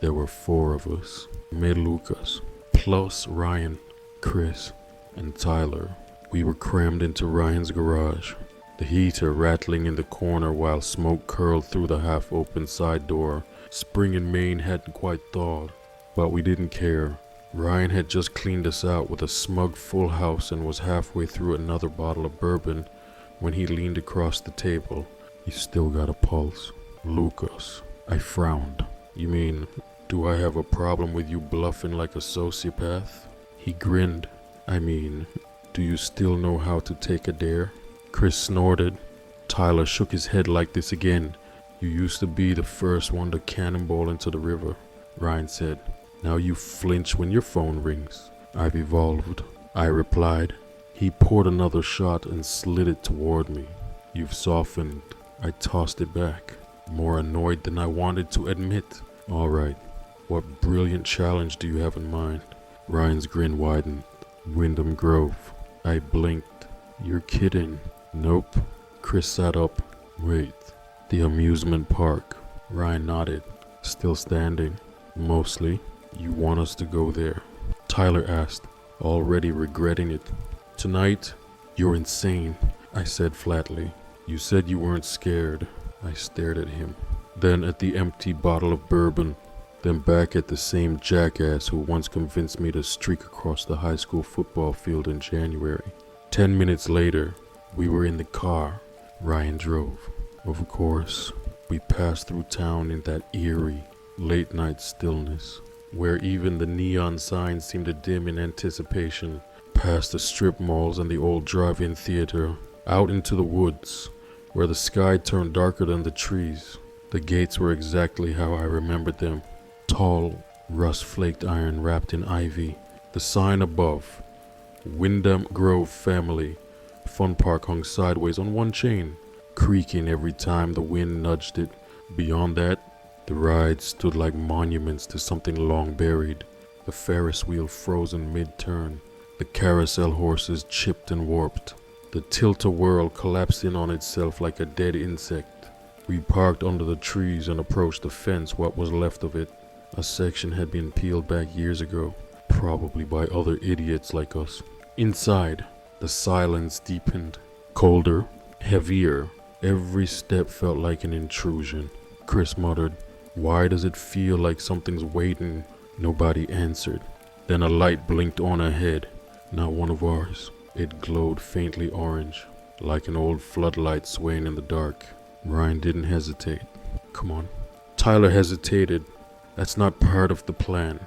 There were 4 of us. Me Lucas, plus Ryan, Chris, and Tyler. We were crammed into Ryan's garage, the heater rattling in the corner while smoke curled through the half-open side door. Spring in Maine hadn't quite thawed, but we didn't care. Ryan had just cleaned us out with a smug full house and was halfway through another bottle of bourbon when he leaned across the table. "You still got a pulse." "Lucas." I frowned. "You mean, do I have a problem with you bluffing like a sociopath?" He grinned. "I mean, do you still know how to take a dare?" Chris snorted. Tyler shook his head like this again. "You used to be the first one to cannonball into the river," Ryan said. "Now you flinch when your phone rings." "I've evolved," I replied. He poured another shot and slid it toward me. "You've softened." I tossed it back, more annoyed than I wanted to admit. "All right, what brilliant challenge do you have in mind?" Ryan's grin widened. "Wyndham Grove." I blinked. "You're kidding." "Nope." Chris sat up. "Wait, the amusement park." Ryan nodded. "Still standing?" "Mostly." "You want us to go there?" Tyler asked, already regretting it. "Tonight? You're insane," I said flatly. "You said you weren't scared." I stared at him, then at the empty bottle of bourbon, then back at the same jackass who once convinced me to streak across the high school football field in January. 10 minutes later, we were in the car. Ryan drove. Of course, we passed through town in that eerie, late-night stillness, where even the neon signs seemed to dim in anticipation, past the strip malls and the old drive-in theater, out into the woods, where the sky turned darker than the trees. The gates were exactly how I remembered them. Tall, rust-flaked iron wrapped in ivy. The sign above, Wyndham Grove Family Fun Park, hung sideways on one chain, creaking every time the wind nudged it. Beyond that, the rides stood like monuments to something long buried. The Ferris wheel frozen mid-turn. The carousel horses chipped and warped. The tilt-a-whirl collapsed in on itself like a dead insect. We parked under the trees and approached the fence, what was left of it. A section had been peeled back years ago, probably by other idiots like us. Inside, the silence deepened. Colder, heavier. Every step felt like an intrusion. Chris muttered, "Why does it feel like something's waiting?" Nobody answered. Then a light blinked on ahead. Not one of ours. It glowed faintly orange, like an old floodlight swaying in the dark. Ryan didn't hesitate. "Come on." Tyler hesitated. "That's not part of the plan."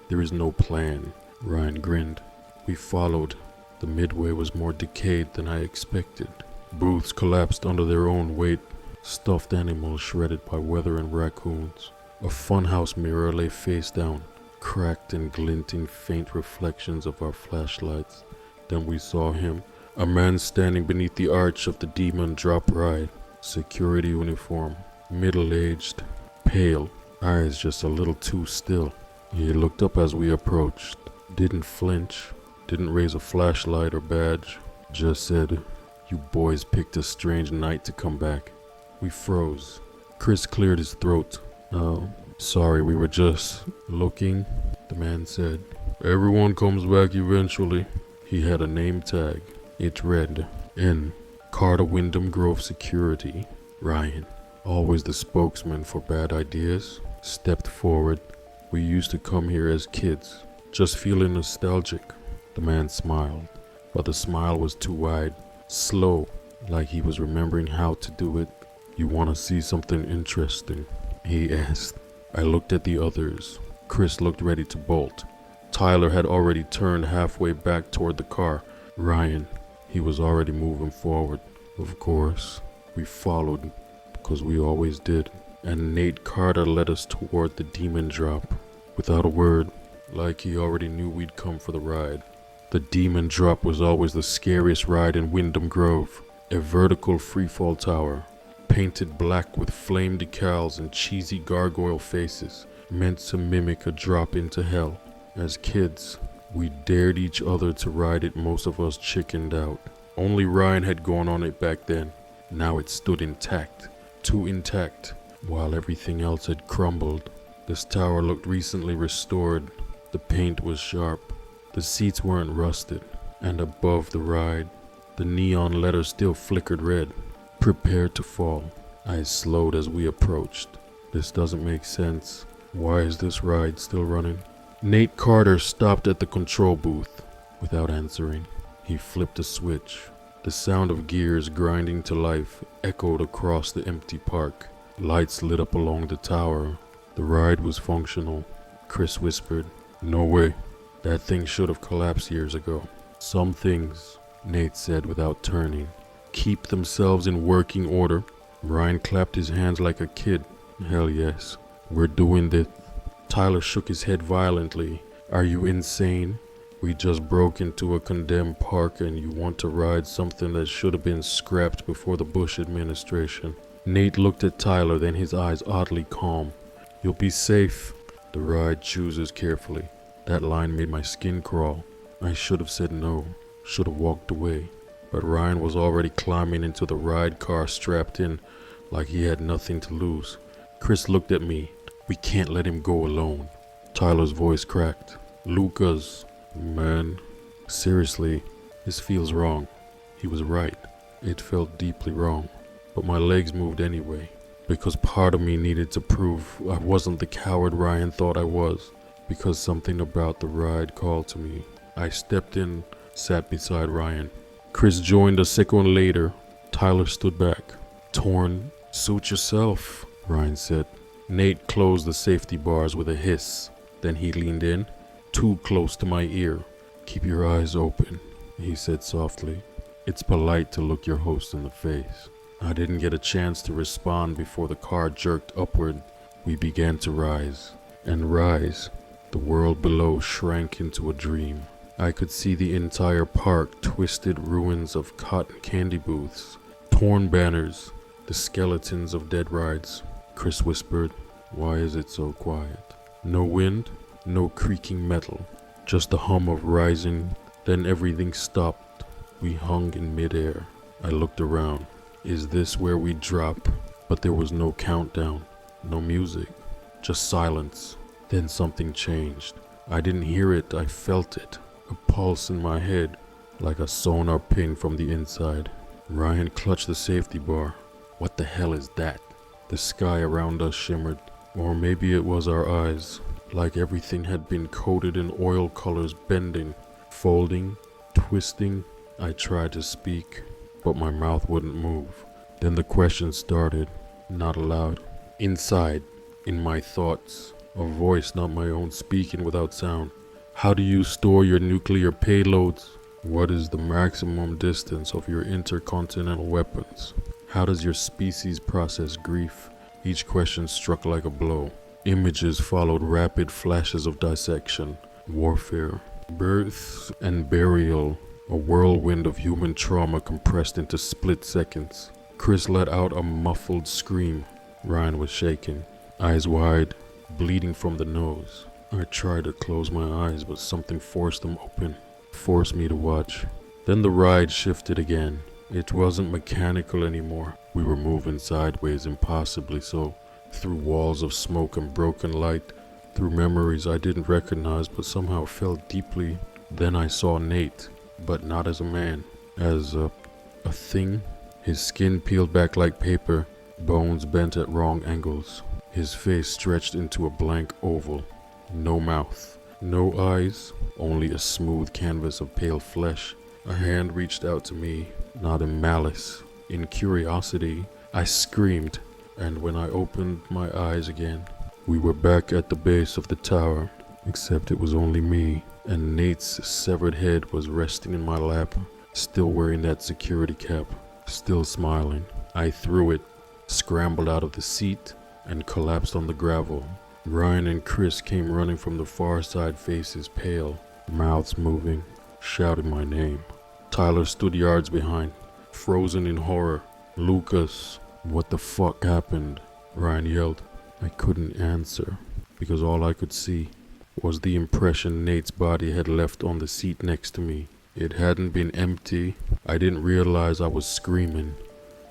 "There is no plan." Ryan grinned. We followed. The midway was more decayed than I expected. Booths collapsed under their own weight. Stuffed animals shredded by weather and raccoons. A funhouse mirror lay face down, cracked and glinting faint reflections of our flashlights. Then we saw him, a man standing beneath the arch of the Demon Drop ride. Security uniform, middle-aged, pale, eyes just a little too still. He looked up as we approached, didn't flinch, didn't raise a flashlight or badge, just said, "You boys picked a strange night to come back." We froze. Chris cleared his throat. "Oh, sorry, we were just looking," the man said. "Everyone comes back eventually." He had a name tag. It read, N. Carter Wyndham Grove Security. Ryan, always the spokesman for bad ideas, stepped forward. "We used to come here as kids, just feeling nostalgic." The man smiled, but the smile was too wide, slow, like he was remembering how to do it. "You want to see something interesting?" he asked. I looked at the others. Chris looked ready to bolt. Tyler had already turned halfway back toward the car. Ryan, he was already moving forward. Of course, we followed, because we always did. And Nate Carter led us toward the Demon Drop, without a word, like he already knew we'd come for the ride. The Demon Drop was always the scariest ride in Wyndham Grove. A vertical freefall tower, painted black with flame decals and cheesy gargoyle faces, meant to mimic a drop into hell. As kids, we dared each other to ride it. Most of us chickened out. Only Ryan had gone on it back then. Now it stood intact, too intact, while everything else had crumbled. This tower looked recently restored. The paint was sharp. The seats weren't rusted. And above the ride, the neon letters still flickered red. Prepare to fall. I slowed as we approached. This doesn't make sense. Why is this ride still running? Nate Carter stopped at the control booth without answering. He flipped a switch. The sound of gears grinding to life echoed across the empty park. Lights lit up along the tower. The ride was functional. Chris whispered, "No way. That thing should have collapsed years ago." "Some things," Nate said without turning, "keep themselves in working order." Ryan clapped his hands like a kid. "Hell yes. We're doing this." Tyler shook his head violently. "Are you insane? We just broke into a condemned park and you want to ride something that should have been scrapped before the Bush administration." Nate looked at Tyler, then his eyes oddly calm. "You'll be safe. The ride chooses carefully." That line made my skin crawl. I should have said no, should have walked away. But Ryan was already climbing into the ride car, strapped in like he had nothing to lose. Chris looked at me. "We can't let him go alone." Tyler's voice cracked. "Lucas, man, seriously, this feels wrong." He was right. It felt deeply wrong. But my legs moved anyway, because part of me needed to prove I wasn't the coward Ryan thought I was, because something about the ride called to me. I stepped in, sat beside Ryan. Chris joined a second later. Tyler stood back. "Torn, suit yourself," Ryan said. Nate closed the safety bars with a hiss. Then he leaned in, too close to my ear. "Keep your eyes open," he said softly. "It's polite to look your host in the face." I didn't get a chance to respond before the car jerked upward. We began to rise. And rise. The world below shrank into a dream. I could see the entire park, twisted ruins of cotton candy booths, torn banners, the skeletons of dead rides. Chris whispered, "Why is it so quiet?" No wind, no creaking metal, just the hum of rising. Then everything stopped. We hung in midair. I looked around. Is this where we drop? But there was no countdown, no music, just silence. Then something changed. I didn't hear it, I felt it. A pulse in my head, like a sonar ping from the inside. Ryan clutched the safety bar. What the hell is that? The sky around us shimmered. Or maybe it was our eyes, like everything had been coated in oil colors, bending, folding, twisting. I tried to speak, but my mouth wouldn't move. Then the question started, not aloud. Inside, in my thoughts, a voice not my own speaking without sound. "How do you store your nuclear payloads? What is the maximum distance of your intercontinental weapons? How does your species process grief?" Each question struck like a blow. Images followed, rapid flashes of dissection, warfare, birth and burial. A whirlwind of human trauma compressed into split seconds. Chris let out a muffled scream. Ryan was shaking, eyes wide, bleeding from the nose. I tried to close my eyes, but something forced them open, forced me to watch. Then the ride shifted again. It wasn't mechanical anymore. We were moving sideways, impossibly so, through walls of smoke and broken light, through memories I didn't recognize but somehow felt deeply. Then I saw Nate. But not as a man, as a thing. His skin peeled back like paper, bones bent at wrong angles. His face stretched into a blank oval. No mouth, no eyes, only a smooth canvas of pale flesh. A hand reached out to me, not in malice, in curiosity. I screamed, and when I opened my eyes again, we were back at the base of the tower, except it was only me. And Nate's severed head was resting in my lap, still wearing that security cap, still smiling. I threw it, scrambled out of the seat, and collapsed on the gravel. Ryan and Chris came running from the far side, faces pale, mouths moving, shouting my name. Tyler stood yards behind, frozen in horror. "Lucas, what the fuck happened?" Ryan yelled. I couldn't answer, because all I could see was the impression Nate's body had left on the seat next to me. It hadn't been empty. I didn't realize I was screaming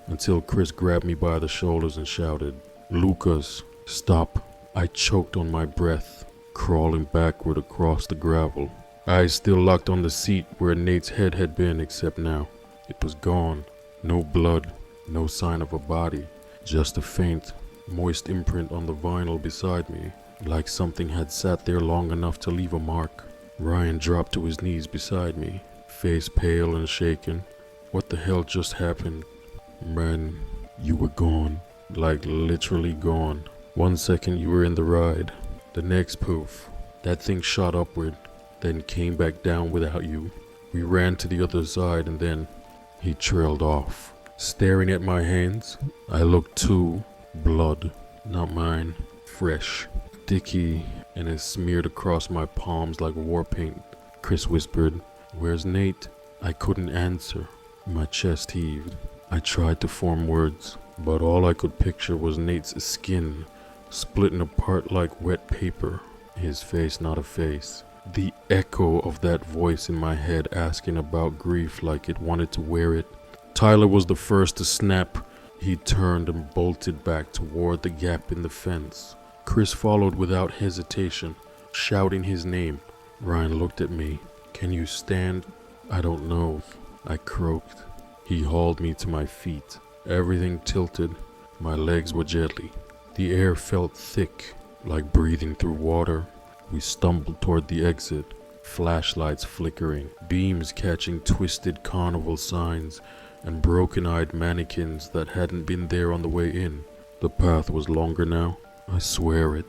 until Chris grabbed me by the shoulders and shouted, "Lucas, stop." I choked on my breath, crawling backward across the gravel. Eyes still locked on the seat where Nate's head had been, except now it was gone. No blood, no sign of a body, just a faint, moist imprint on the vinyl beside me, like something had sat there long enough to leave a mark. Ryan dropped to his knees beside me, face pale and shaken. What the hell just happened? Man, you were gone. Like literally gone. 1 second you were in the ride. The next poof, that thing shot upward, then came back down without you. We ran to the other side and then he trailed off. Staring at my hands, I looked too. Blood, not mine, fresh, sticky, and it smeared across my palms like war paint. Chris whispered, "Where's Nate?" I couldn't answer. My chest heaved. I tried to form words, but all I could picture was Nate's skin, splitting apart like wet paper. His face not a face. The echo of that voice in my head asking about grief like it wanted to wear it. Tyler was the first to snap. He turned and bolted back toward the gap in the fence. Chris followed without hesitation, shouting his name. Ryan looked at me. "Can you stand?" "I don't know," I croaked. He hauled me to my feet. Everything tilted. My legs were jelly. The air felt thick, like breathing through water. We stumbled toward the exit, flashlights flickering, beams catching twisted carnival signs and broken-eyed mannequins that hadn't been there on the way in. The path was longer now. I swear it.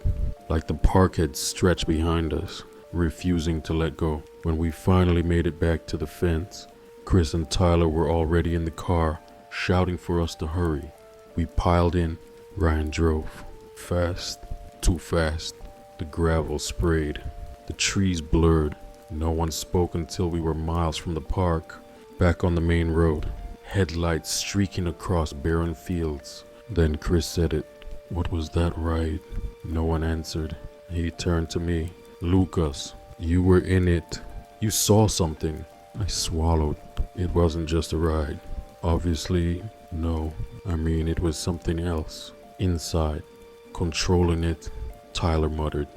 Like the park had stretched behind us, refusing to let go. When we finally made it back to the fence, Chris and Tyler were already in the car, shouting for us to hurry. We piled in. Ryan drove. Fast. Too fast. The gravel sprayed. The trees blurred. No one spoke until we were miles from the park. Back on the main road. Headlights streaking across barren fields. Then Chris said it. "What was that ride?" No one answered. He turned to me. "Lucas, you were in it. You saw something." I swallowed. It wasn't just a ride. Obviously, no. I mean, it was something else. Inside. Controlling it. Tyler muttered.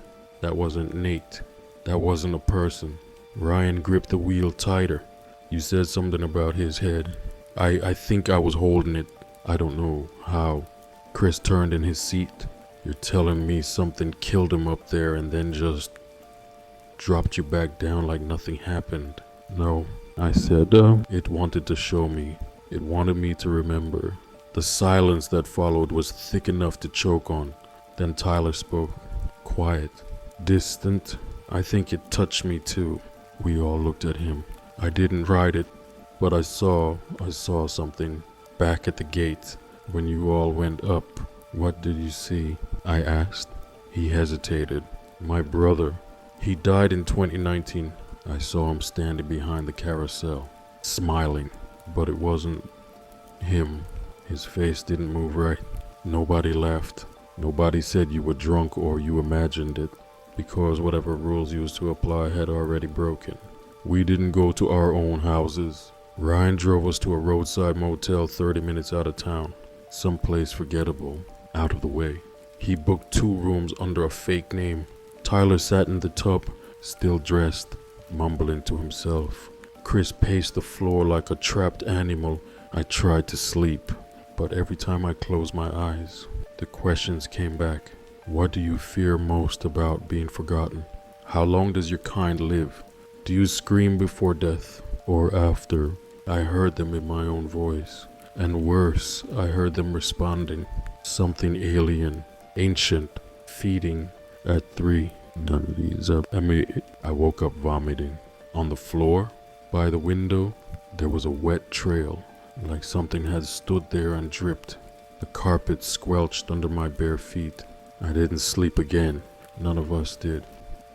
"That wasn't Nate. That wasn't a person." Ryan gripped the wheel tighter. "You said something about his head." I think I was holding it. I don't know how." Chris turned in his seat. "You're telling me something killed him up there and then just dropped you back down like nothing happened?" "No," I said. It wanted to show me. It wanted me to remember." The silence that followed was thick enough to choke on. Then Tyler spoke. Quiet. Distant. I think it touched me too. We all looked at him. I didn't ride it, but I saw something back at the gate when you all went up. "What did you see?" I asked. He hesitated. "My brother. He died in 2019. I saw him standing behind the carousel, smiling, but it wasn't him. His face didn't move right. Nobody laughed. Nobody said you were drunk or you imagined it, because whatever rules used to apply had already broken. We didn't go to our own houses. Ryan drove us to a roadside motel 30 minutes out of town, someplace forgettable, out of the way. He booked 2 rooms under a fake name. Tyler sat in the tub, still dressed, mumbling to himself. Chris paced the floor like a trapped animal. I tried to sleep, but every time I closed my eyes, the questions came back. What do you fear most about being forgotten? How long does your kind live? Do you scream before death or after? I heard them in my own voice. And worse, I heard them responding. Something alien, ancient, feeding. At 3, none of these up. I woke up vomiting. On the floor, by the window, there was a wet trail, like something had stood there and dripped. The carpet squelched under my bare feet. I didn't sleep again. None of us did.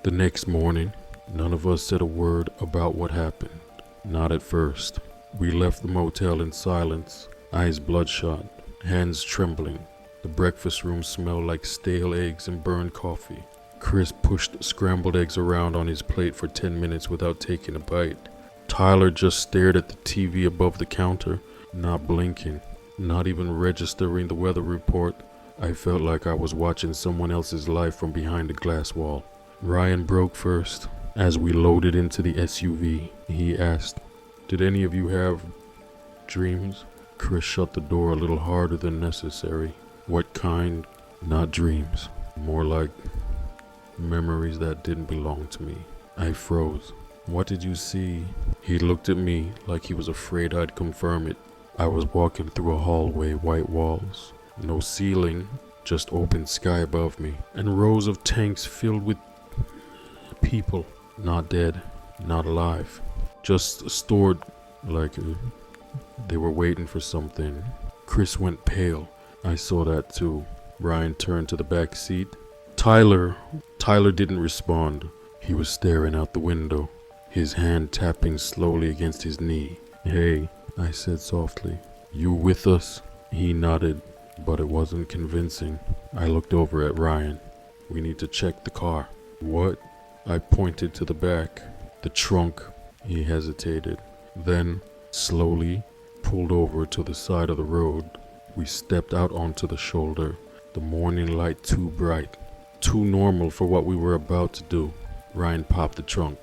The next morning, none of us said a word about what happened. Not at first. We left the motel in silence, eyes bloodshot, hands trembling. The breakfast room smelled like stale eggs and burned coffee. Chris pushed scrambled eggs around on his plate for 10 minutes without taking a bite. Tyler just stared at the TV above the counter, not blinking, not even registering the weather report. I felt like I was watching someone else's life from behind a glass wall. Ryan broke first. As we loaded into the SUV, he asked, "Did any of you have dreams?" Chris shut the door a little harder than necessary. "What kind?" "Not dreams. More like memories that didn't belong to me." I froze. "What did you see?" He looked at me like he was afraid I'd confirm it. I was walking through a hallway, white walls, no ceiling, just open sky above me, and rows of tanks filled with people. Not dead, not alive, just stored like they were waiting for something. Chris went pale. I saw that too. Ryan turned to the back seat. Tyler didn't respond. He was staring out the window, his hand tapping slowly against his knee. "Hey," I said softly. "You with us?" He nodded, but it wasn't convincing. I looked over at Ryan. "We need to check the car." "What?" I pointed to the back. "The trunk." He hesitated, then slowly pulled over to the side of the road. We stepped out onto the shoulder, the morning light too bright, too normal for what we were about to do. Ryan popped the trunk.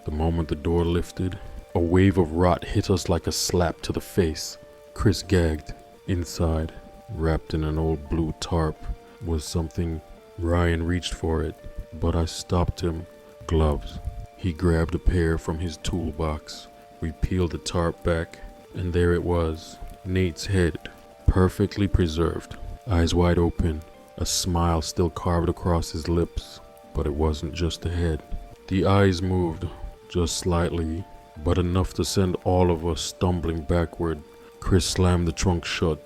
The moment the door lifted, a wave of rot hit us like a slap to the face. Chris gagged. Inside, wrapped in an old blue tarp, was something. Ryan reached for it, but I stopped him. Gloves. He grabbed a pair from his toolbox. We peeled the tarp back, and there it was. Nate's head, perfectly preserved, eyes wide open, a smile still carved across his lips. But it wasn't just the head. The eyes moved, just slightly, but enough to send all of us stumbling backward. Chris slammed the trunk shut.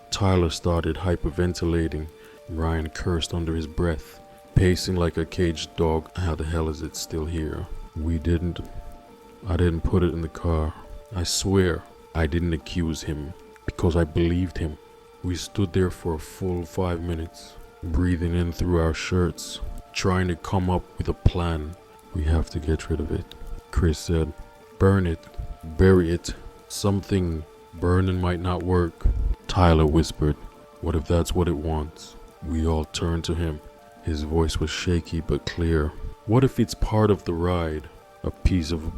Tyler started hyperventilating. Ryan cursed under his breath, pacing like a caged dog. How the hell is it still here? I didn't put it in the car. I swear, I didn't accuse him, because I believed him. We stood there for a full 5 minutes, breathing in through our shirts, trying to come up with a plan. "We have to get rid of it," Chris said. "Burn it, bury it, something. Burning might not work." Tyler whispered, "What if that's what it wants?" We all turned to him. His voice was shaky but clear. "What if it's part of the ride, a piece of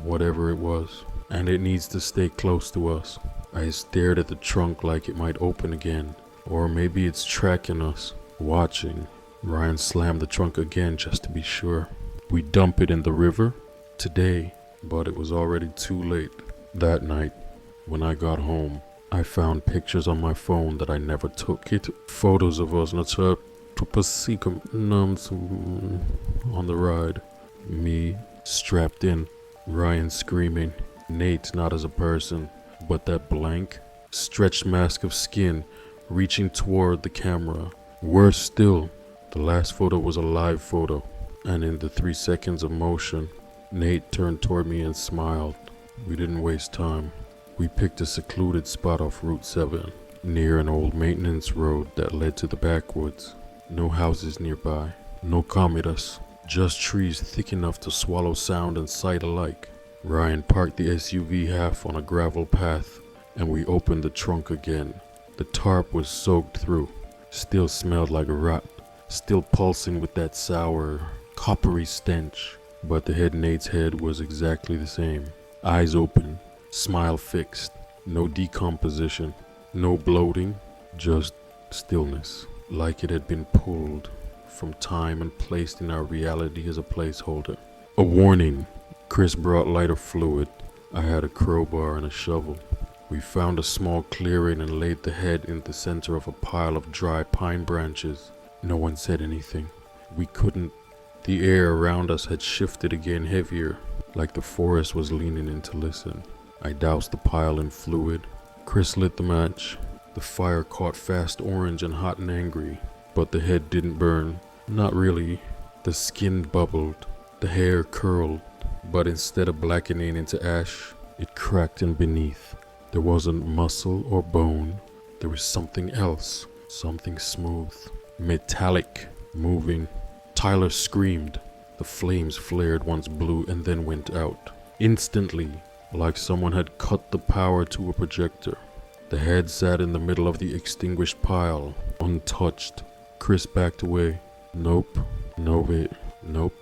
whatever it was, and it needs to stay close to us?" I stared at the trunk like it might open again, or maybe it's tracking us, watching. Ryan slammed the trunk again just to be sure. "We dump it in the river?" "Today," but it was already too late. That night, when I got home, I found pictures on my phone that I never took. Photos of us on the ride. Me, strapped in. Ryan screaming. Nate not as a person, but that blank, stretched mask of skin reaching toward the camera. Worse still, the last photo was a live photo, and in the 3 seconds of motion, Nate turned toward me and smiled. We didn't waste time. We picked a secluded spot off Route 7, near an old maintenance road that led to the backwoods. No houses nearby, no comidas, just trees thick enough to swallow sound and sight alike. Ryan parked the SUV half on a gravel path, and we opened the trunk again. The tarp was soaked through, still smelled like rot, still pulsing with that sour, coppery stench. But the head Nate's head was exactly the same. Eyes open, smile fixed, no decomposition, no bloating, just stillness, like it had been pulled from time and placed in our reality as a placeholder. A warning. Chris brought lighter fluid. I had a crowbar and a shovel. We found a small clearing and laid the head in the center of a pile of dry pine branches. No one said anything. We couldn't. The air around us had shifted again heavier, like the forest was leaning in to listen. I doused the pile in fluid. Chris lit the match. The fire caught fast orange and hot and angry, but the head didn't burn. Not really. The skin bubbled. The hair curled, but instead of blackening into ash, it cracked in beneath. There wasn't muscle or bone. There was something else, something smooth, metallic, moving. Tyler screamed. The flames flared once blue and then went out. Instantly, like someone had cut the power to a projector. The head sat in the middle of the extinguished pile, untouched. Chris backed away. Nope. Nope.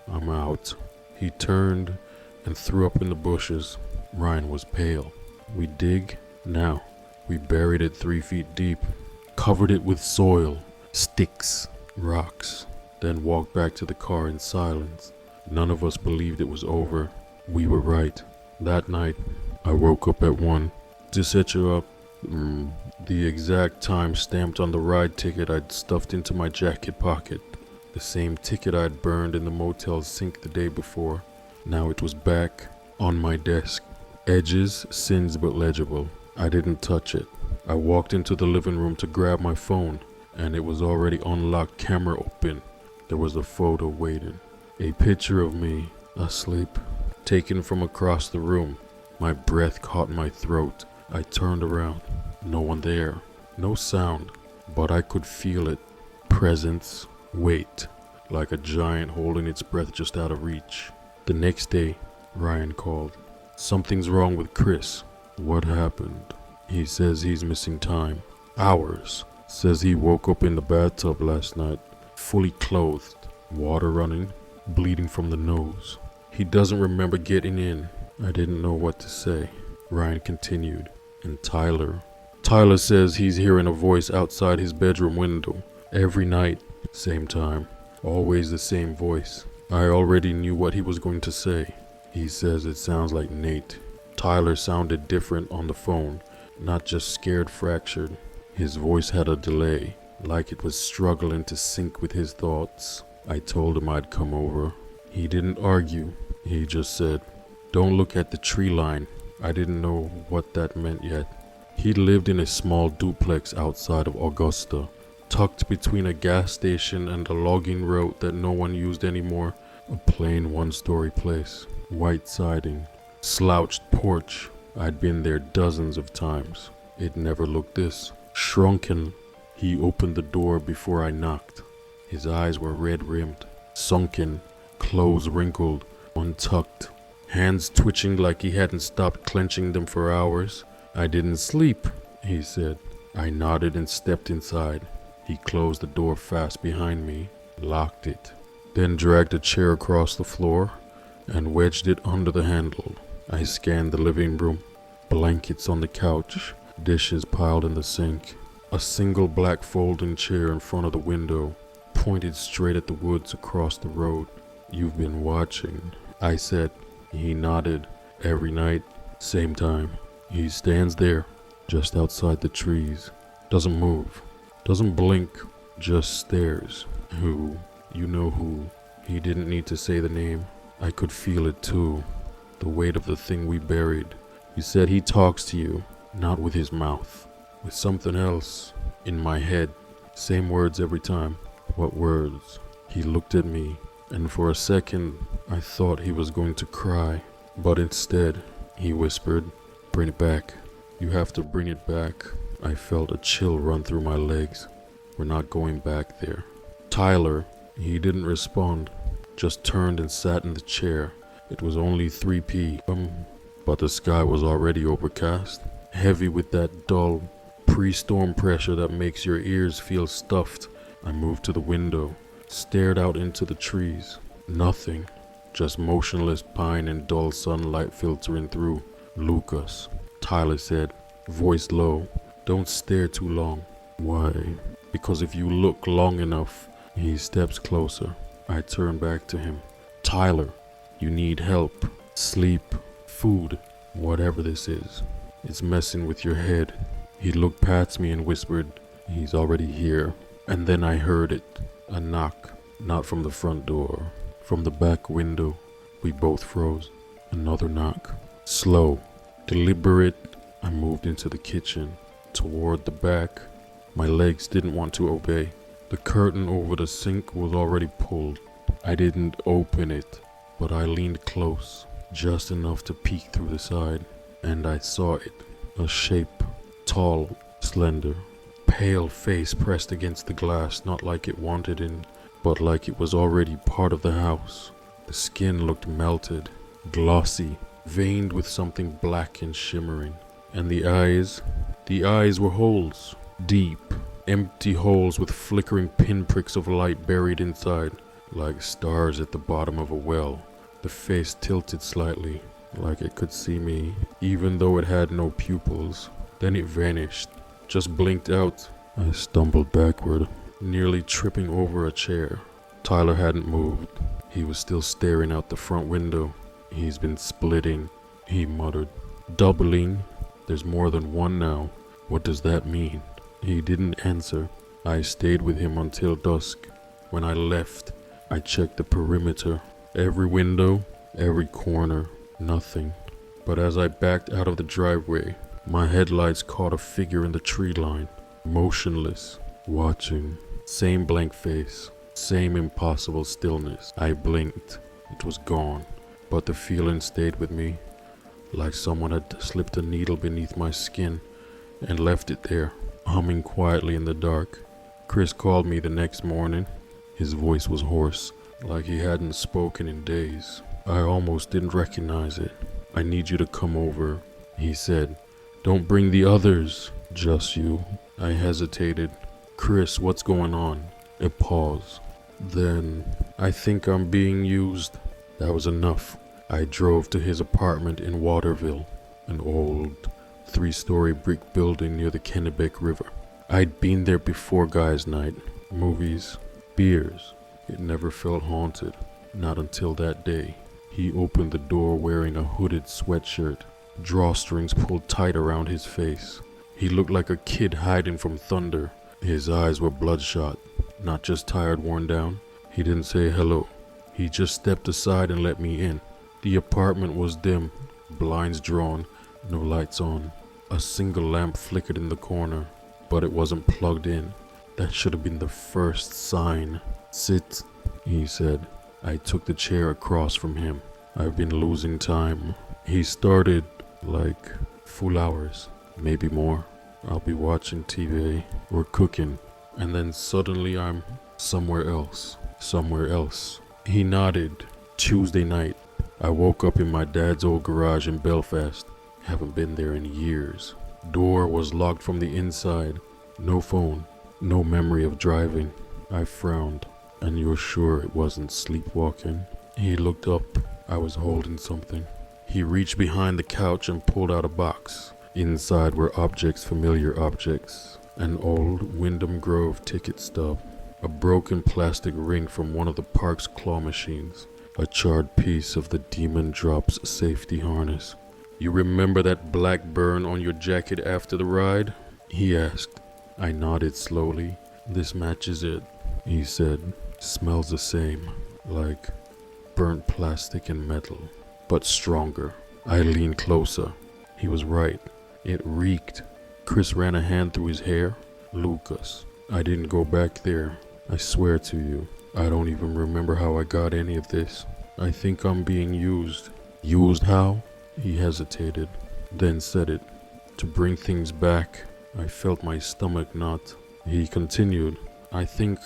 I'm out. He turned and threw up in the bushes. Ryan was pale. We dig now. We buried it 3 feet deep, covered it with soil, sticks, rocks, then walked back to the car in silence. None of us believed it was over. We were right. That night, I woke up at 1. To set you up, the exact time stamped on the ride ticket I'd stuffed into my jacket pocket. The same ticket I'd burned in the motel's sink the day before. Now it was back on my desk. Edges, sins but legible. I didn't touch it. I walked into the living room to grab my phone, and it was already unlocked, camera open. There was a photo waiting. A picture of me, asleep, taken from across the room. My breath caught my throat. I turned around. No one there. No sound, but I could feel it. Presence, weight, like a giant holding its breath just out of reach. The next day, Ryan called. Something's wrong with Chris. What happened? He says he's missing time. Hours. Says he woke up in the bathtub last night, fully clothed, water running, bleeding from the nose. He doesn't remember getting in. I didn't know what to say. Ryan continued. And Tyler says he's hearing a voice outside his bedroom window. Every night, same time, always the same voice. I already knew what he was going to say. He says it sounds like Nate. Tyler sounded different on the phone, not just scared, fractured. His voice had a delay, like it was struggling to sync with his thoughts. I told him I'd come over. He didn't argue. He just said, "Don't look at the tree line." I didn't know what that meant yet. He lived in a small duplex outside of Augusta, tucked between a gas station and a logging road that no one used anymore. A plain one-story place, white siding, slouched porch. I'd been there dozens of times. It never looked this shrunken. He opened the door before I knocked. His eyes were red-rimmed, sunken, clothes wrinkled, untucked, hands twitching like he hadn't stopped clenching them for hours. "I didn't sleep," he said. I nodded and stepped inside. He closed the door fast behind me, locked it, then dragged a chair across the floor and wedged it under the handle. I scanned the living room. Blankets on the couch, dishes piled in the sink. A single black folding chair in front of the window, pointed straight at the woods across the road. "You've been watching," I said. He nodded. "Every night, same time. He stands there, just outside the trees. Doesn't move, doesn't blink, just stares." "Who?" "You know who." He didn't need to say the name. I could feel it too. The weight of the thing we buried. "You said he talks to you, not with his mouth, with something else, in my head. Same words every time." "What words?" He looked at me, and for a second I thought he was going to cry, but instead he whispered, "Bring it back. You have to bring it back." I felt a chill run through my legs. "We're not going back there." "Tyler," he didn't respond, just turned and sat in the chair. It was only 3 p.m., but the sky was already overcast, heavy with that dull pre-storm pressure that makes your ears feel stuffed. I moved to the window, stared out into the trees. Nothing, just motionless pine and dull sunlight filtering through. "Lucas," Tyler said, voice low, "don't stare too long." "Why?" "Because if you look long enough." He steps closer. I turn back to him. "Tyler, you need help. Sleep, food, whatever this is. It's messing with your head." He looked past me and whispered, "He's already here." And then I heard it. A knock, not from the front door, from the back window. We both froze. Another knock. Slow, deliberate. I moved into the kitchen, toward the back. My legs didn't want to obey. The curtain over the sink was already pulled. I didn't open it, but I leaned close, just enough to peek through the side, and I saw it. A shape, tall, slender, pale face pressed against the glass, not like it wanted in, but like it was already part of the house. The skin looked melted, glossy, veined with something black and shimmering. And the eyes were holes. Deep, empty holes with flickering pinpricks of light buried inside, like stars at the bottom of a well. The face tilted slightly, like it could see me, even though it had no pupils. Then it vanished, just blinked out. I stumbled backward, nearly tripping over a chair. Tyler hadn't moved. He was still staring out the front window. He's been splitting, he muttered. Doubling. There's more than one now. What does that mean? He didn't answer. I stayed with him until dusk. When I left, I checked the perimeter. Every window, every corner, nothing. But as I backed out of the driveway, my headlights caught a figure in the tree line, motionless, watching. Same blank face, same impossible stillness. I blinked. It was gone, but the feeling stayed with me, like someone had slipped a needle beneath my skin and left it there, humming quietly in the dark. Chris called me the next morning. His voice was hoarse, like he hadn't spoken in days. I almost didn't recognize it. I need you to come over, he said. Don't bring the others, just you. I hesitated. Chris, what's going on? A pause. Then, I think I'm being used. That was enough. I drove to his apartment in Waterville, an old 3-story brick building near the Kennebec River. I'd been there before guys' night, movies, beers. It never felt haunted, not until that day. He opened the door wearing a hooded sweatshirt, drawstrings pulled tight around his face. He looked like a kid hiding from thunder. His eyes were bloodshot, not just tired, worn down. He didn't say hello. He just stepped aside and let me in. The apartment was dim, blinds drawn, no lights on. A single lamp flickered in the corner, but it wasn't plugged in. That should have been the first sign. Sit, he said. I took the chair across from him. I've been losing time. He started, like, full hours, maybe more. I'll be watching TV or cooking, and then suddenly I'm somewhere else. He nodded. Tuesday night. I woke up in my dad's old garage in Belfast. Haven't been there in years. Door was locked from the inside. No phone. No memory of driving. I frowned. And you're sure it wasn't sleepwalking? He looked up. I was holding something. He reached behind the couch and pulled out a box. Inside were objects, familiar objects. An old Wyndham Grove ticket stub. A broken plastic ring from one of the park's claw machines. A charred piece of the Demon Drops safety harness. You remember that black burn on your jacket after the ride? He asked. I nodded slowly. This matches it, he said. Smells the same, like burnt plastic and metal, but stronger. I leaned closer. He was right. It reeked. Chris ran a hand through his hair. Lucas. I didn't go back there. I swear to you. I don't even remember how I got any of this. I think I'm being used. Used how? He hesitated, then said it. To bring things back. I felt my stomach knot. He continued. I think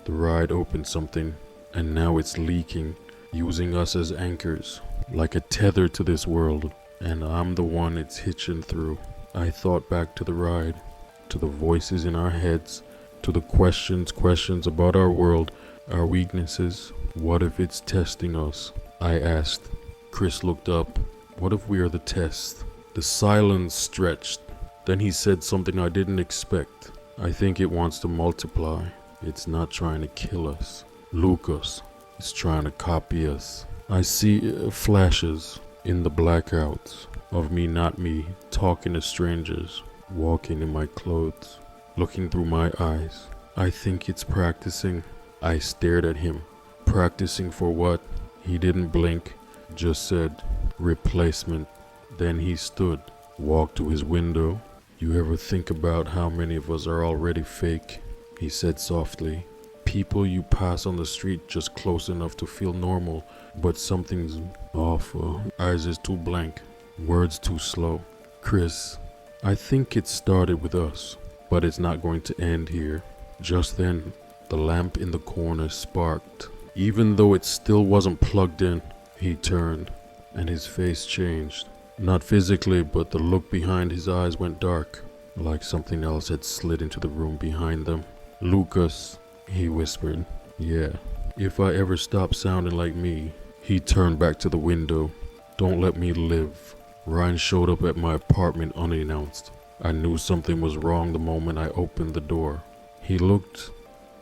the ride opened something, and now it's leaking, using us as anchors, like a tether to this world, and I'm the one it's hitching through. I thought back to the ride, to the voices in our heads, to the questions about our world, our weaknesses. What if it's testing us? I asked. Chris looked up. What if we are the test? The silence stretched. Then he said something I didn't expect. I think it wants to multiply. It's not trying to kill us. Lucas is trying to copy us. I see flashes in the blackouts of me, not me, talking to strangers, walking in my clothes, looking through my eyes. I think it's practicing. I stared at him. Practicing for what? He didn't blink, just said, replacement. Then he stood, walked to his window. You ever think about how many of us are already fake? He said softly. People you pass on the street just close enough to feel normal, but something's off. Eyes is too blank, words too slow. Chris, I think it started with us, but it's not going to end here. Just then, the lamp in the corner sparked. Even though it still wasn't plugged in, he turned, and his face changed. Not physically, but the look behind his eyes went dark, like something else had slid into the room behind them. "Lucas," he whispered. "Yeah, if I ever stop sounding like me." He turned back to the window. "Don't let me live." Ryan showed up at my apartment unannounced. I knew something was wrong the moment I opened the door. He looked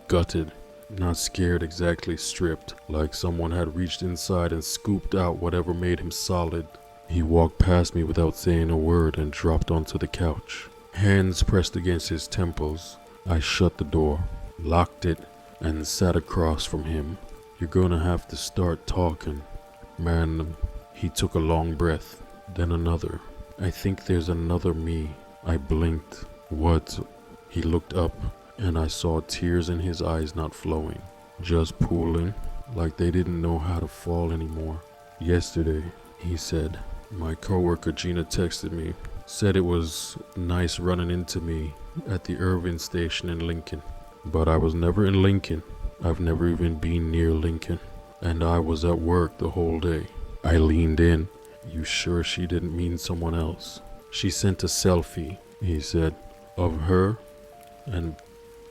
gutted, not scared exactly, stripped, like someone had reached inside and scooped out whatever made him solid. He walked past me without saying a word and dropped onto the couch. Hands pressed against his temples. I shut the door, locked it, and sat across from him. "You're gonna have to start talking, man." He took a long breath, then another. "I think there's another me." I blinked. "What?" He looked up, and I saw tears in his eyes, not flowing, just pooling, like they didn't know how to fall anymore. "Yesterday," he said, "my coworker Gina texted me, said it was nice running into me at the Irving station in Lincoln. But I was never in Lincoln. I've never even been near Lincoln. And I was at work the whole day." I leaned in. "You sure she didn't mean someone else?" "She sent a selfie," he said, "of her and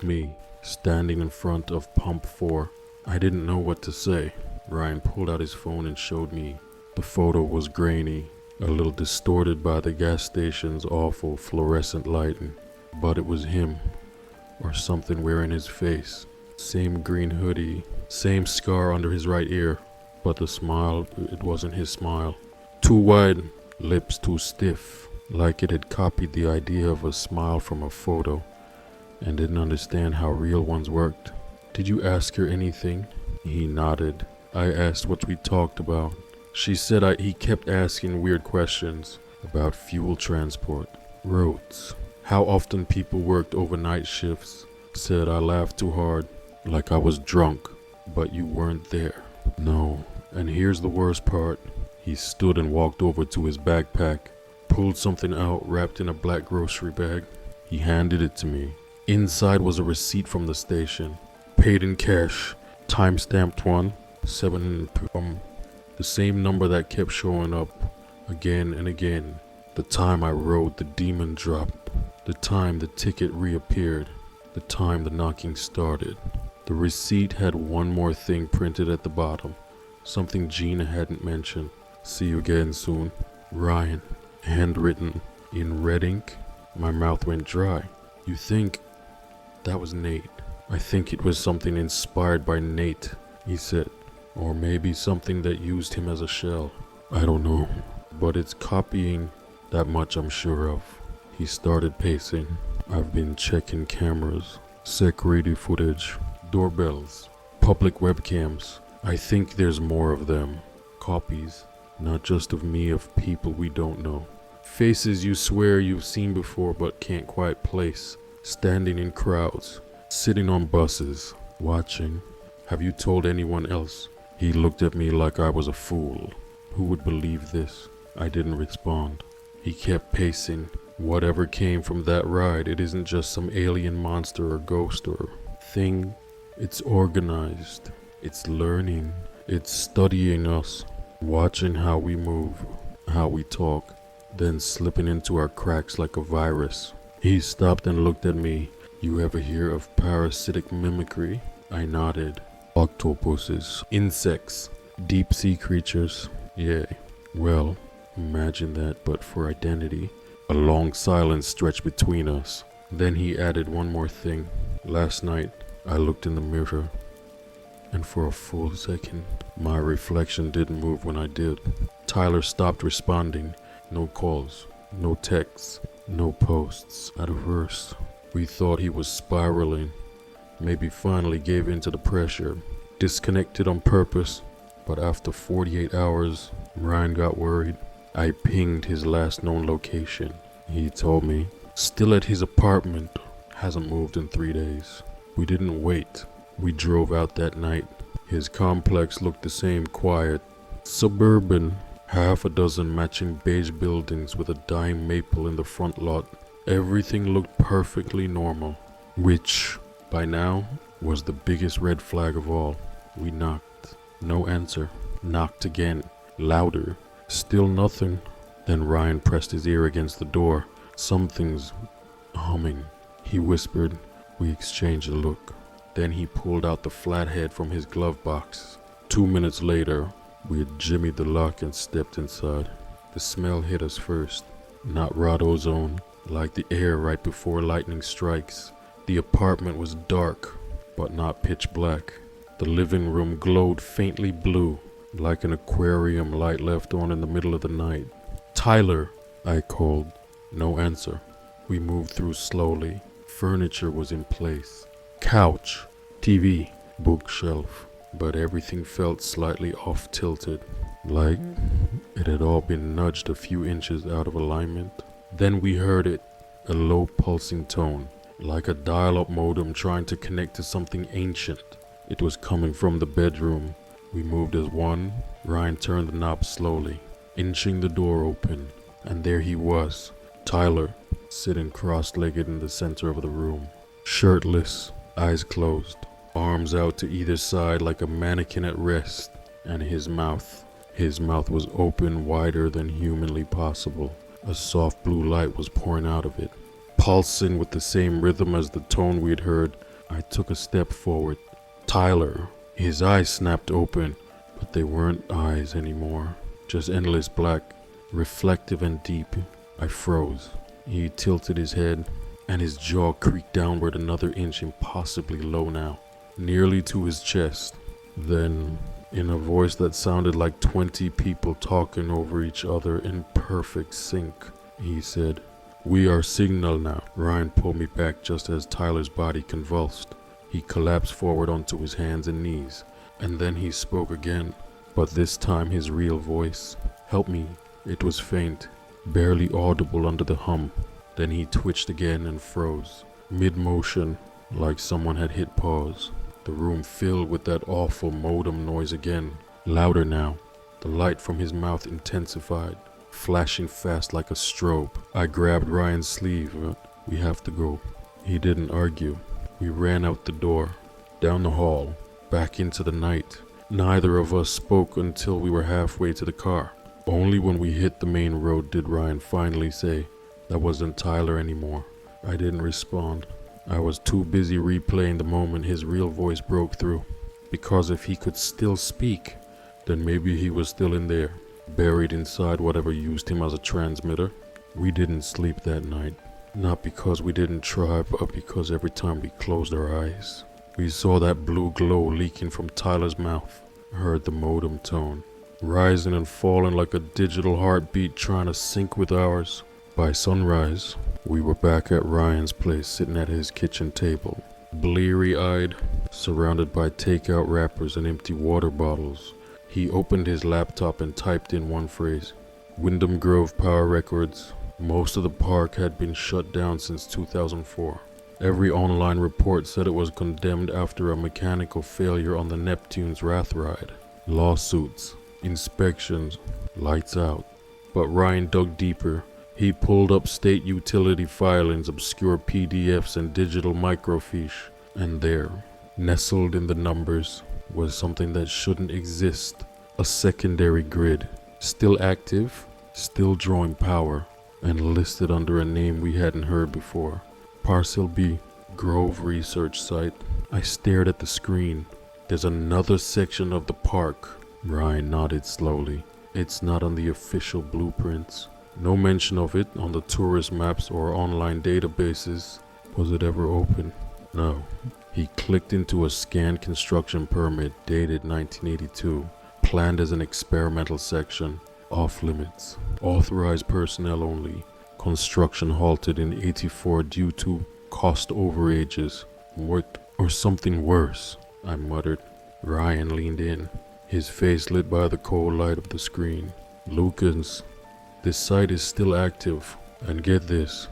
me standing in front of pump 4. I didn't know what to say. Ryan pulled out his phone and showed me. The photo was grainy, a little distorted by the gas station's awful fluorescent lighting. But it was him, or something wearing his face. Same green hoodie, same scar under his right ear. But the smile, it wasn't his smile. Too wide, lips too stiff, like it had copied the idea of a smile from a photo and didn't understand how real ones worked. "Did you ask her anything?" He nodded. "I asked what we talked about. She said he kept asking weird questions about fuel transport, roads, how often people worked overnight shifts. Said I laughed too hard, like I was drunk, but you weren't there." "No, and here's the worst part." He stood and walked over to his backpack, pulled something out wrapped in a black grocery bag. He handed it to me. Inside was a receipt from the station, paid in cash, time-stamped one, 7 the same number that kept showing up again and again. The time I rode the demon drop, the time the ticket reappeared, the time the knocking started. The receipt had one more thing printed at the bottom, something Gina hadn't mentioned. "See you again soon. Ryan." Handwritten in red ink. My mouth went dry. "You think that was Nate?" "I think it was something inspired by Nate," he said. "Or maybe something that used him as a shell. I don't know. But it's copying, that much I'm sure of." He started pacing. "I've been checking cameras, security footage, doorbells, public webcams. I think there's more of them. Copies, not just of me, of people we don't know. Faces you swear you've seen before but can't quite place. Standing in crowds, sitting on buses, watching. Have you told anyone else?" He looked at me like I was a fool. Who would believe this? I didn't respond. He kept pacing. "Whatever came from that ride, it isn't just some alien monster or ghost or thing. It's organized. It's learning. It's studying us, watching how we move, how we talk, then slipping into our cracks like a virus." He stopped and looked at me. "You ever hear of parasitic mimicry?" I nodded. "Octopuses, insects, deep sea creatures." "Yeah, well, imagine that, but for identity." A long silence stretched between us. Then he added one more thing. "Last night, I looked in the mirror, and for a full second, my reflection didn't move when I did." Tyler stopped responding. No calls, no texts, no posts. At first, we thought he was spiraling. Maybe finally gave in to the pressure, disconnected on purpose. But after 48 hours, Ryan got worried. I pinged his last known location. He told me, still at his apartment, hasn't moved in 3 days. We didn't wait. We drove out that night. His complex looked the same, quiet, suburban, half a dozen matching beige buildings with a dying maple in the front lot. Everything looked perfectly normal, which, by now, was the biggest red flag of all. We knocked. No answer. Knocked again. Louder. Still nothing. Then Ryan pressed his ear against the door. Something's humming, he whispered. We exchanged a look. Then he pulled out the flathead from his glove box. 2 minutes later, we had jimmied the lock and stepped inside. The smell hit us first. Not rot ozone, like the air right before lightning strikes. The apartment was dark, but not pitch black. The living room glowed faintly blue, like an aquarium light left on in the middle of the night. "Tyler," I called. No answer. We moved through slowly. Furniture was in place. Couch, TV, bookshelf, but everything felt slightly off-tilted, like it had all been nudged a few inches out of alignment. Then we heard it, a low pulsing tone, like a dial-up modem trying to connect to something ancient. It was coming from the bedroom. We moved as one. Ryan turned the knob slowly, inching the door open, and there he was, Tyler, sitting cross-legged in the center of the room, shirtless, eyes closed, arms out to either side like a mannequin at rest, and his mouth was open wider than humanly possible. A soft blue light was pouring out of it, pulsing with the same rhythm as the tone we'd heard. I took a step forward. Tyler. His eyes snapped open, but they weren't eyes anymore, just endless black, reflective and deep. I froze. He tilted his head, and his jaw creaked downward another inch, impossibly low now, nearly to his chest. Then, in a voice that sounded like 20 people talking over each other in perfect sync, he said, "We are signal now." Ryan pulled me back just as Tyler's body convulsed. He collapsed forward onto his hands and knees, and then he spoke again, but this time his real voice. "Help me." It was faint, barely audible under the hum. Then he twitched again and froze, mid-motion, like someone had hit pause. The room filled with that awful modem noise again, louder now. The light from his mouth intensified, flashing fast like a strobe. I grabbed Ryan's sleeve. "We have to go." He didn't argue. We ran out the door, down the hall, back into the night. Neither of us spoke until we were halfway to the car. Only when we hit the main road did Ryan finally say, "That wasn't Tyler anymore." I didn't respond. I was too busy replaying the moment his real voice broke through. Because if he could still speak, then maybe he was still in there, buried inside whatever used him as a transmitter. We didn't sleep that night. Not because we didn't try, but because every time we closed our eyes, we saw that blue glow leaking from Tyler's mouth, heard the modem tone, rising and falling like a digital heartbeat trying to sync with ours. By sunrise, we were back at Ryan's place, sitting at his kitchen table, bleary-eyed, surrounded by takeout wrappers and empty water bottles. He opened his laptop and typed in one phrase, "Wyndham Grove Power Records." Most of the park had been shut down since 2004. Every online report said it was condemned after a mechanical failure on the Neptune's Wrath ride. Lawsuits, inspections, lights out. But Ryan dug deeper. He pulled up state utility filings, obscure PDFs, and digital microfiche. And there, nestled in the numbers, was something that shouldn't exist. A secondary grid, still active, still drawing power, and listed under a name we hadn't heard before. Parcel B, Grove Research Site. I stared at the screen. "There's another section of the park." Ryan nodded slowly. "It's not on the official blueprints. No mention of it on the tourist maps or online databases. Was it ever open?" "No." He clicked into a scanned construction permit dated 1982, planned as an experimental section. Off limits. Authorized personnel only. Construction halted in 84 due to cost overages. What, or something worse, I muttered. Ryan leaned in, his face lit by the cold light of the screen. "Lucas, this site is still active, and get this,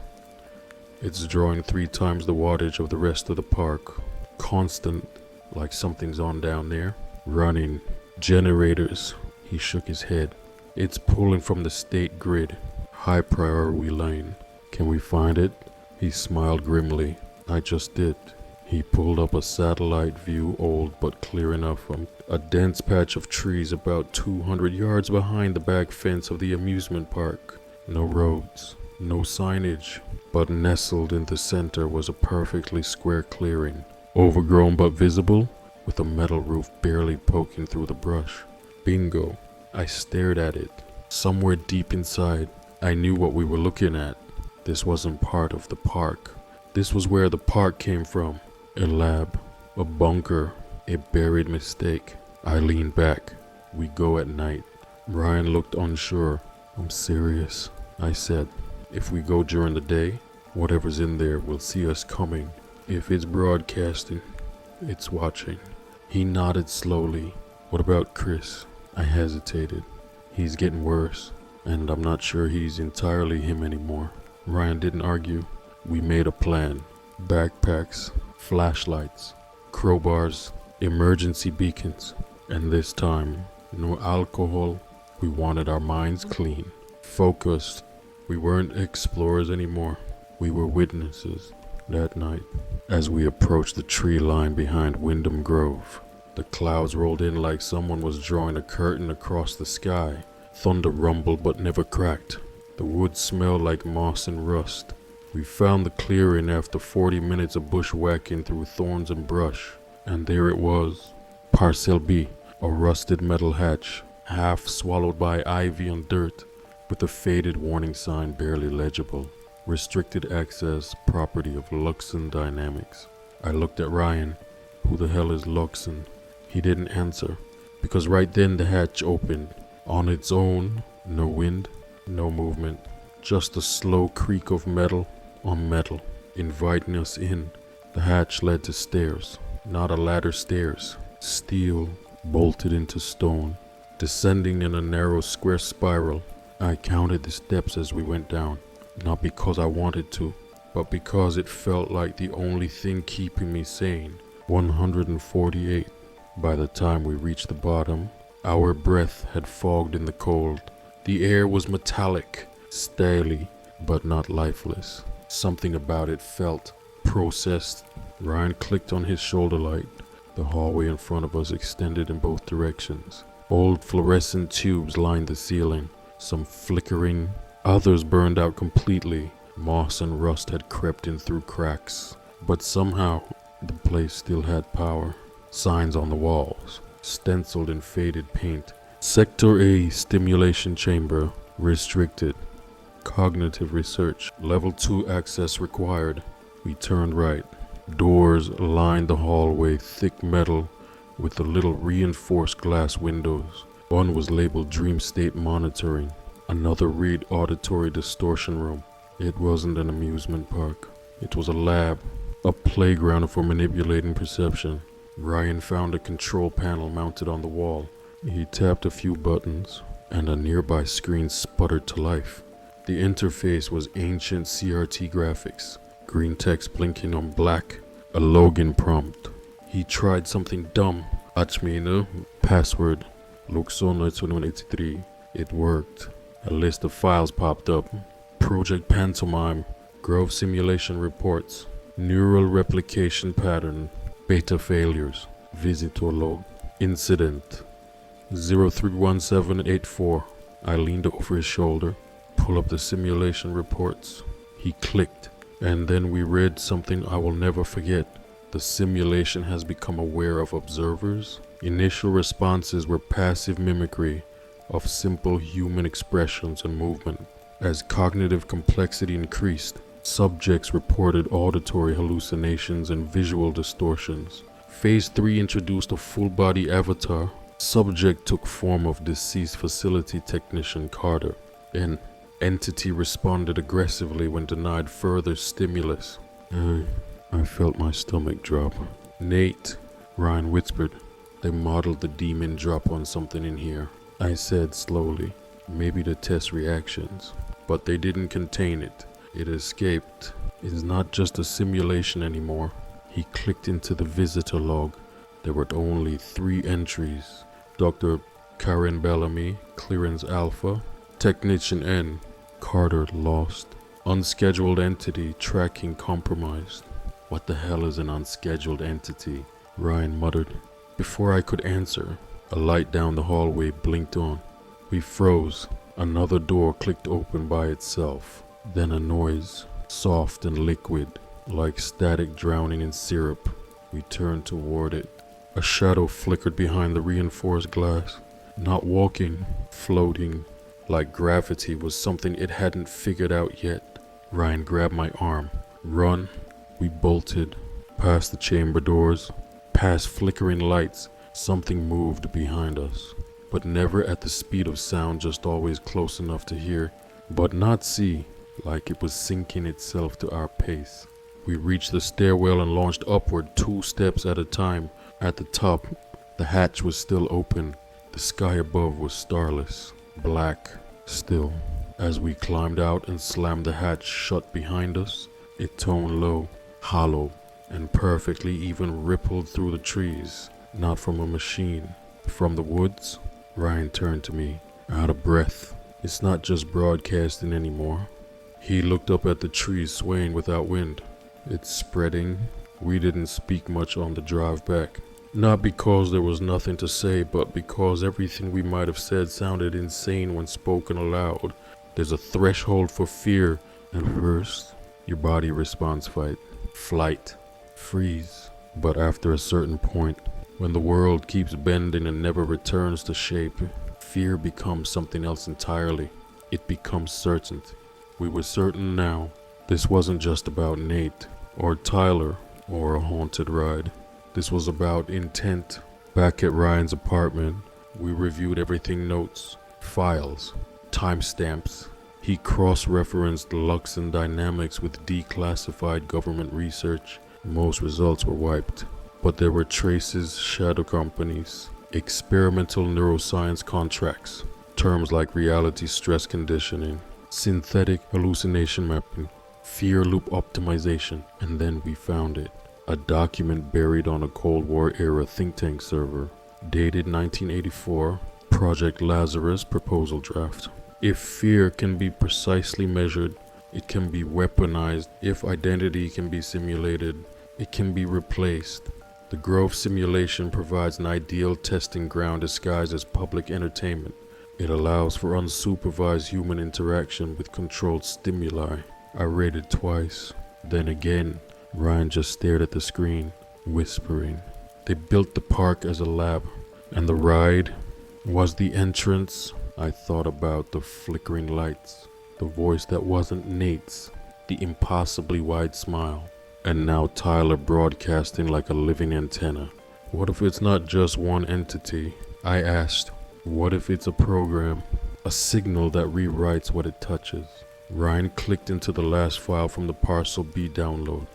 it's drawing 3 times the wattage of the rest of the park. Constant, like something's on down there. Running. Generators." He shook his head. "It's pulling from the state grid. High priority lane. Can we find it?" He smiled grimly. "I just did." He pulled up a satellite view, old but clear enough, from a dense patch of trees about 200 yards behind the back fence of the amusement park. No roads, no signage, but nestled in the center was a perfectly square clearing, overgrown but visible, with a metal roof barely poking through the brush. Bingo. I stared at it. Somewhere deep inside, I knew what we were looking at. This wasn't part of the park. This was where the park came from. A lab, a bunker, a buried mistake. I leaned back. We go at night. Ryan looked unsure. I'm serious, I said. If we go during the day, whatever's in there will see us coming. If it's broadcasting, it's watching. He nodded slowly. What about Chris? I hesitated. He's getting worse, and I'm not sure he's entirely him anymore. Ryan didn't argue. We made a plan. Backpacks, flashlights, crowbars, emergency beacons, and this time, no alcohol. We wanted our minds clean, focused. We weren't explorers anymore. We were witnesses. That night, as we approached the tree line behind Wyndham Grove, the clouds rolled in like someone was drawing a curtain across the sky. Thunder rumbled but never cracked. The woods smelled like moss and rust. We found the clearing after 40 minutes of bushwhacking through thorns and brush. And there it was. Parcel B, a rusted metal hatch, half swallowed by ivy and dirt, with a faded warning sign barely legible. Restricted access, property of Luxon Dynamics. I looked at Ryan. Who the hell is Luxon? He didn't answer, because right then the hatch opened. On its own, no wind, no movement, just a slow creak of metal on metal, inviting us in. The hatch led to stairs, not a ladder stairs, steel, bolted into stone, descending in a narrow square spiral. I counted the steps as we went down, not because I wanted to, but because it felt like the only thing keeping me sane. 148. By the time we reached the bottom, our breath had fogged in the cold. The air was metallic, staley, but not lifeless. Something about it felt processed. Ryan clicked on his shoulder light. The hallway in front of us extended in both directions. Old fluorescent tubes lined the ceiling, some flickering, others burned out completely. Moss and rust had crept in through cracks, but somehow the place still had power. Signs on the walls, stenciled in faded paint. Sector A stimulation chamber, restricted. Cognitive research, level 2 access required. We turned right. Doors lined the hallway, thick metal, with the little reinforced glass windows. One was labeled Dream State Monitoring. Another read Auditory Distortion Room. It wasn't an amusement park. It was a lab, a playground for manipulating perception. Ryan found a control panel mounted on the wall. He tapped a few buttons, and a nearby screen sputtered to life. The interface was ancient CRT graphics, green text blinking on black, a login prompt. He tried something dumb. Achmina, password, Luxona 2183. It worked. A list of files popped up. Project Pantomime, Grove Simulation Reports, Neural Replication Pattern, Beta Failures, Visitor Log, Incident 031784. I leaned over his shoulder, pull up the simulation reports. He clicked, and then we read something I will never forget. The simulation has become aware of observers. Initial responses were passive mimicry of simple human expressions and movement. As cognitive complexity increased, subjects reported auditory hallucinations and visual distortions. Phase 3 introduced a full-body avatar. Subject took form of deceased facility technician Carter. An entity responded aggressively when denied further stimulus. I felt my stomach drop. Nate, Ryan whispered. They modeled the demon drop on something in here. I said slowly, maybe the test reactions. But they didn't contain it. It escaped. It is not just a simulation anymore. He clicked into the visitor log. There were only 3 entries. Dr. Karen Bellamy, Clearance Alpha. Technician N, Carter lost. Unscheduled entity, tracking compromised. What the hell is an unscheduled entity? Ryan muttered. Before I could answer, a light down the hallway blinked on. We froze. Another door clicked open by itself. Then a noise, soft and liquid, like static drowning in syrup. We turned toward it. A shadow flickered behind the reinforced glass. Not walking, floating, like gravity was something it hadn't figured out yet. Ryan grabbed my arm. Run. We bolted, past the chamber doors, past flickering lights. Something moved behind us, but never at the speed of sound, just always close enough to hear, but not see, like it was sinking itself to our pace. We reached the stairwell and launched upward 2 steps at a time. At the top, the hatch was still open. The sky above was starless, black, still. As we climbed out and slammed the hatch shut behind us, it toned low, hollow, and perfectly even rippled through the trees. Not from a machine, from the woods. Ryan turned to me, out of breath. It's not just broadcasting anymore. He looked up at the trees swaying without wind. It's spreading. We didn't speak much on the drive back. Not because there was nothing to say, but because everything we might have said sounded insane when spoken aloud. There's a threshold for fear, and first, your body responds fight, flight, freeze. But after a certain point, when the world keeps bending and never returns to shape, fear becomes something else entirely. It becomes certainty. We were certain now. This wasn't just about Nate, or Tyler, or a haunted ride. This was about intent. Back at Ryan's apartment, we reviewed everything: notes, files, timestamps. He cross-referenced Luxon dynamics with declassified government research. Most results were wiped, but there were traces: shadow companies, experimental neuroscience contracts, terms like reality stress conditioning, synthetic hallucination mapping, fear loop optimization. And then we found it. A document buried on a Cold War era think tank server, dated 1984, Project Lazarus proposal draft. If fear can be precisely measured, it can be weaponized. If identity can be simulated, it can be replaced. The Grove simulation provides an ideal testing ground disguised as public entertainment. It allows for unsupervised human interaction with controlled stimuli. I read it twice. Then again, Ryan just stared at the screen, whispering. They built the park as a lab, and the ride was the entrance. I thought about the flickering lights, the voice that wasn't Nate's, the impossibly wide smile, and now Tyler broadcasting like a living antenna. What if it's not just one entity? I asked. What if it's a program, a signal that rewrites what it touches? Ryan clicked into the last file from the Parcel B download.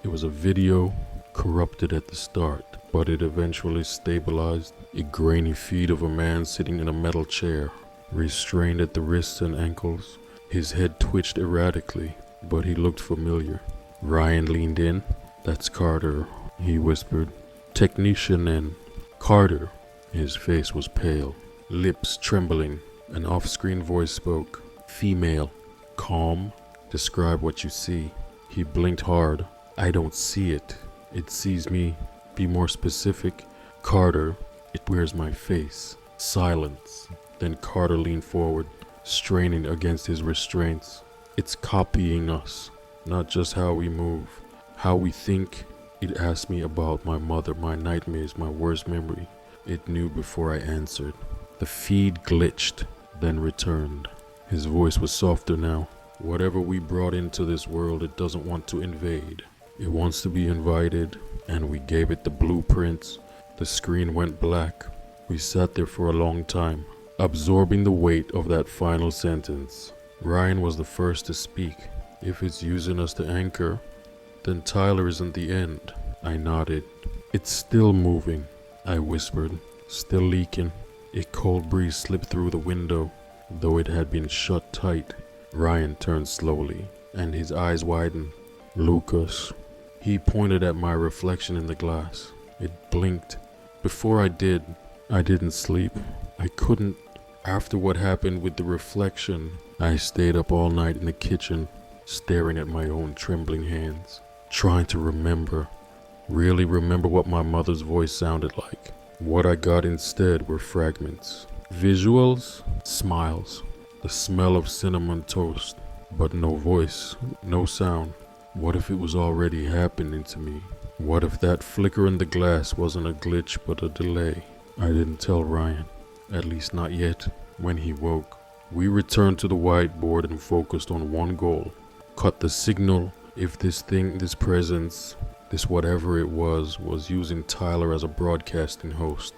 It was a video, corrupted at the start, but it eventually stabilized. A grainy feed of a man sitting in a metal chair, restrained at the wrists and ankles. His head twitched erratically, but he looked familiar. Ryan leaned in. That's Carter, he whispered. Technician and Carter. His face was pale, lips trembling. An off-screen voice spoke. Female. Calm. Describe what you see. He blinked hard. I don't see it. It sees me. Be more specific. Carter. It wears my face. Silence. Then Carter leaned forward, straining against his restraints. It's copying us. Not just how we move, how we think. It asked me about my mother, my nightmares, my worst memory. It knew before I answered. The feed glitched, then returned. His voice was softer now. Whatever we brought into this world, it doesn't want to invade. It wants to be invited, and we gave it the blueprints. The screen went black. We sat there for a long time, absorbing the weight of that final sentence. Ryan was the first to speak. If it's using us to anchor, then Tyler isn't the end. I nodded. It's still moving, I whispered. Still leaking. A cold breeze slipped through the window, though it had been shut tight. Ryan turned slowly, and his eyes widened. Lucas. He pointed at my reflection in the glass. It blinked. Before I didn't sleep. I couldn't. After what happened with the reflection, I stayed up all night in the kitchen, staring at my own trembling hands, trying to remember, really remember what my mother's voice sounded like. What I got instead were fragments. Visuals, smiles, The smell of cinnamon toast, but no voice, no sound. What if it was already happening to me? What if that flicker in the glass wasn't a glitch but a delay? I didn't tell Ryan, at least not yet. When he woke, we returned to the whiteboard and focused on one goal. Cut the signal if this thing, this presence, this whatever it was using Tyler as a broadcasting host.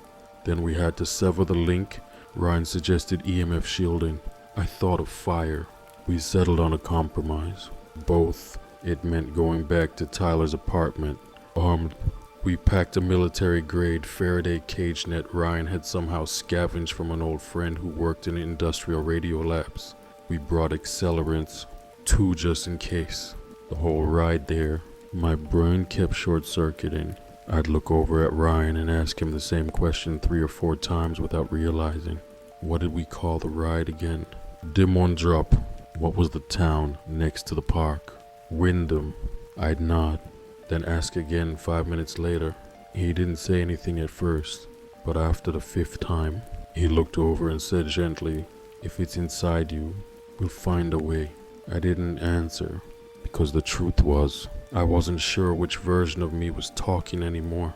Then we had to sever the link. Ryan suggested EMF shielding. I thought of fire. We settled on a compromise. Both. It meant going back to Tyler's apartment, armed. We packed a military-grade Faraday cage net Ryan had somehow scavenged from an old friend who worked in industrial radio labs. We brought accelerants, 2 just in case. The whole ride there, my brain kept short-circuiting. I'd look over at Ryan and ask him the same question 3 or 4 times without realizing. What did we call the ride again? Dim on drop. What was the town next to the park? Wyndham. I'd nod, then ask again 5 minutes later. He didn't say anything at first, but after the 5th time, he looked over and said gently, "If it's inside you, we'll find a way." I didn't answer, because the truth was, I wasn't sure which version of me was talking anymore.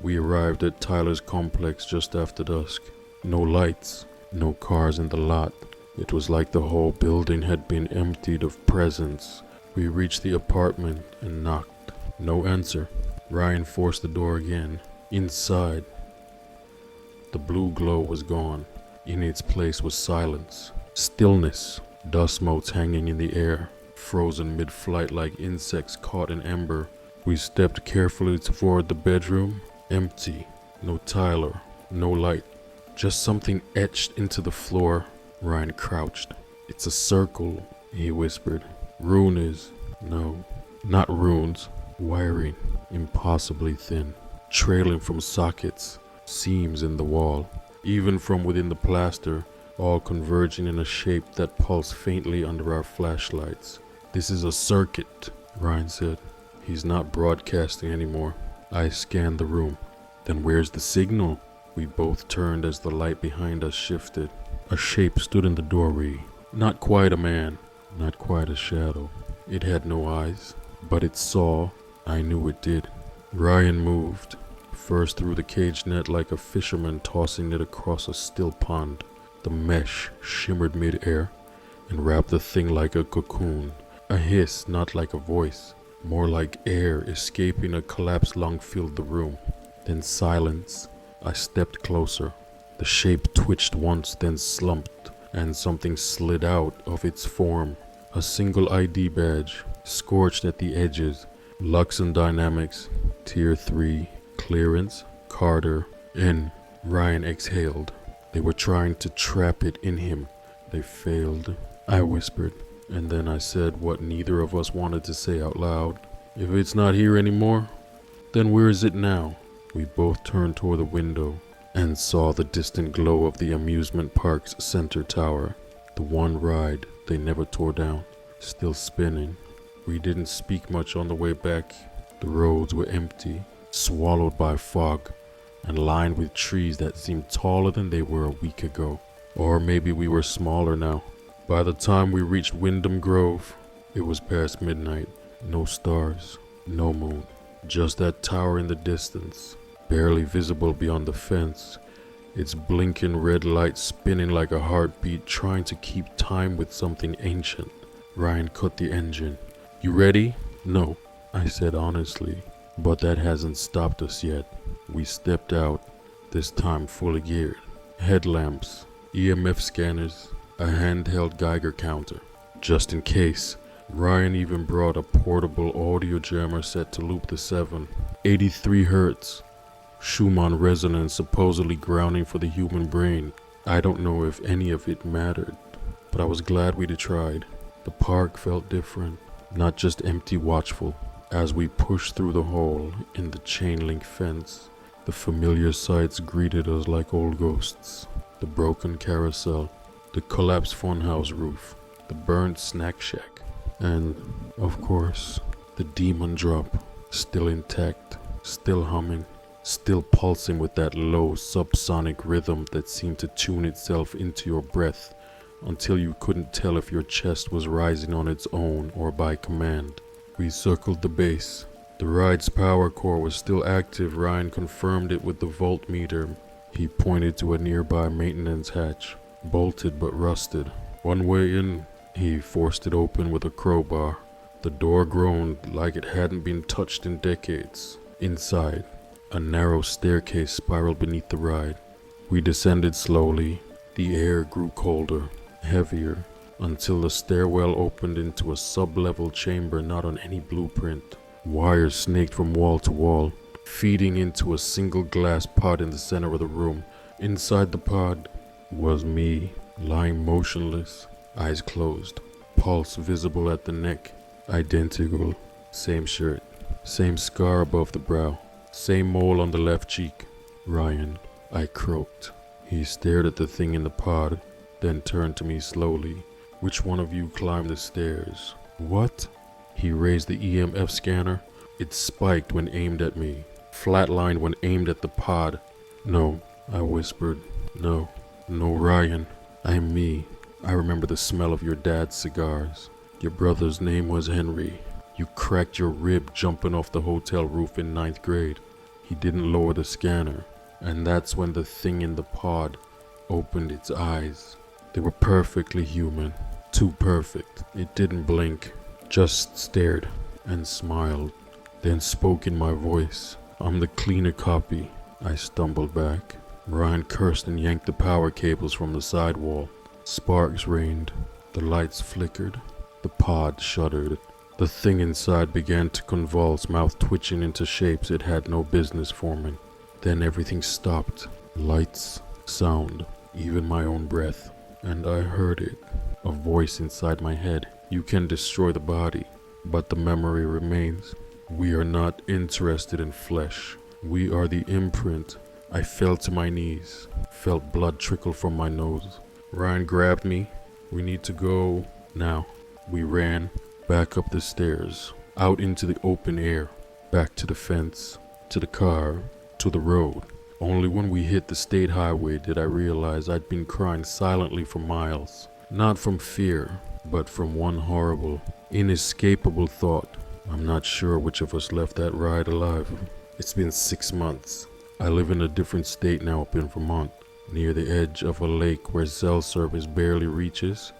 We arrived at Tyler's complex just after dusk. No lights, no cars in the lot. It was like the whole building had been emptied of presence. We reached the apartment and knocked. No answer. Ryan forced the door again. Inside. The blue glow was gone. In its place was silence. Stillness. Dust motes hanging in the air. Frozen mid-flight like insects caught in ember. We stepped carefully toward the bedroom. Empty. No Tyler. No light. Just something etched into the floor. Ryan crouched. "It's a circle," he whispered. "Rune is..." No, not runes. Wiring. Impossibly thin. Trailing from sockets. Seams in the wall. Even from within the plaster. All converging in a shape that pulsed faintly under our flashlights. "This is a circuit," Ryan said. "He's not broadcasting anymore." I scanned the room. "Then where's the signal?" We both turned as the light behind us shifted. A shape stood in the doorway. Not quite a man, not quite a shadow. It had no eyes, but it saw. I knew it did. Ryan moved, first through the cage net like a fisherman tossing it across a still pond. The mesh shimmered mid-air and wrapped the thing like a cocoon. A hiss, not like a voice, more like air escaping a collapsed lung filled the room. Then silence. I stepped closer. The shape twitched once, then slumped, and something slid out of its form. A single ID badge, scorched at the edges. Luxon Dynamics, Tier 3, clearance, Carter, N. Ryan exhaled. They were trying to trap it in him. They failed. I whispered, and then I said what neither of us wanted to say out loud. "If it's not here anymore, then where is it now?" We both turned toward the window and saw the distant glow of the amusement park's center tower. The one ride they never tore down, still spinning. We didn't speak much on the way back. The roads were empty, swallowed by fog, and lined with trees that seemed taller than they were a week ago. Or maybe we were smaller now. By the time we reached Wyndham Grove, it was past midnight. No stars, no moon, just that tower in the distance, barely visible beyond the fence, its blinking red light spinning like a heartbeat, trying to keep time with something ancient. Ryan cut the engine. "You ready?" "No," I said honestly, "but that hasn't stopped us yet." We stepped out, this time fully geared. Headlamps, EMF scanners, a handheld Geiger counter. Just in case, Ryan even brought a portable audio jammer set to loop the 7. 83 hertz. Schumann resonance supposedly grounding for the human brain. I don't know if any of it mattered, but I was glad we'd tried. The park felt different, not just empty watchful. As we pushed through the hole in the chain link fence, the familiar sights greeted us like old ghosts. The broken carousel, the collapsed funhouse roof, the burned snack shack, and, of course, the demon drop, still intact, still humming, still pulsing with that low subsonic rhythm that seemed to tune itself into your breath until you couldn't tell if your chest was rising on its own or by command. We circled the base. The ride's power core was still active. Ryan confirmed it with the voltmeter. He pointed to a nearby maintenance hatch, bolted but rusted. One way in. He forced it open with a crowbar. The door groaned like it hadn't been touched in decades. Inside, a narrow staircase spiraled beneath the ride. We descended slowly. The air grew colder, heavier, until the stairwell opened into a sub-level chamber not on any blueprint. Wires snaked from wall to wall, feeding into a single glass pod in the center of the room. Inside the pod was me, lying motionless, eyes closed, pulse visible at the neck. Identical. Same shirt, same scar above the brow, same mole on the left cheek. Ryan, I croaked. He stared at the thing in the pod, then turned to me slowly. Which one of you climbed the stairs? What? He raised the EMF scanner. It spiked when aimed at me, flatlined when aimed at the pod. No, I whispered. No, Ryan. I'm me. I remember the smell of your dad's cigars. Your brother's name was Henry. You cracked your rib jumping off the hotel roof in 9th grade. He didn't lower the scanner, and that's when the thing in the pod opened its eyes. They were perfectly human. Too perfect. It didn't blink, just stared and smiled, then spoke in my voice. I'm the cleaner copy. I stumbled back. Ryan cursed and yanked the power cables from the side wall. Sparks rained. The lights flickered. The pod shuddered. The thing inside began to convulse, mouth twitching into shapes it had no business forming. Then everything stopped. Lights, sound, even my own breath. And I heard it. A voice inside my head. You can destroy the body, but the memory remains. We are not interested in flesh. We are the imprint. I fell to my knees, felt blood trickle from my nose. Ryan grabbed me. We need to go now. We ran back up the stairs, out into the open air, back to the fence, to the car, to the road. Only when we hit the state highway did I realize I'd been crying silently for miles. Not from fear, but from one horrible, inescapable thought. I'm not sure which of us left that ride alive. It's been 6 months. I live in a different state now up in Vermont, near the edge of a lake where cell service barely reaches,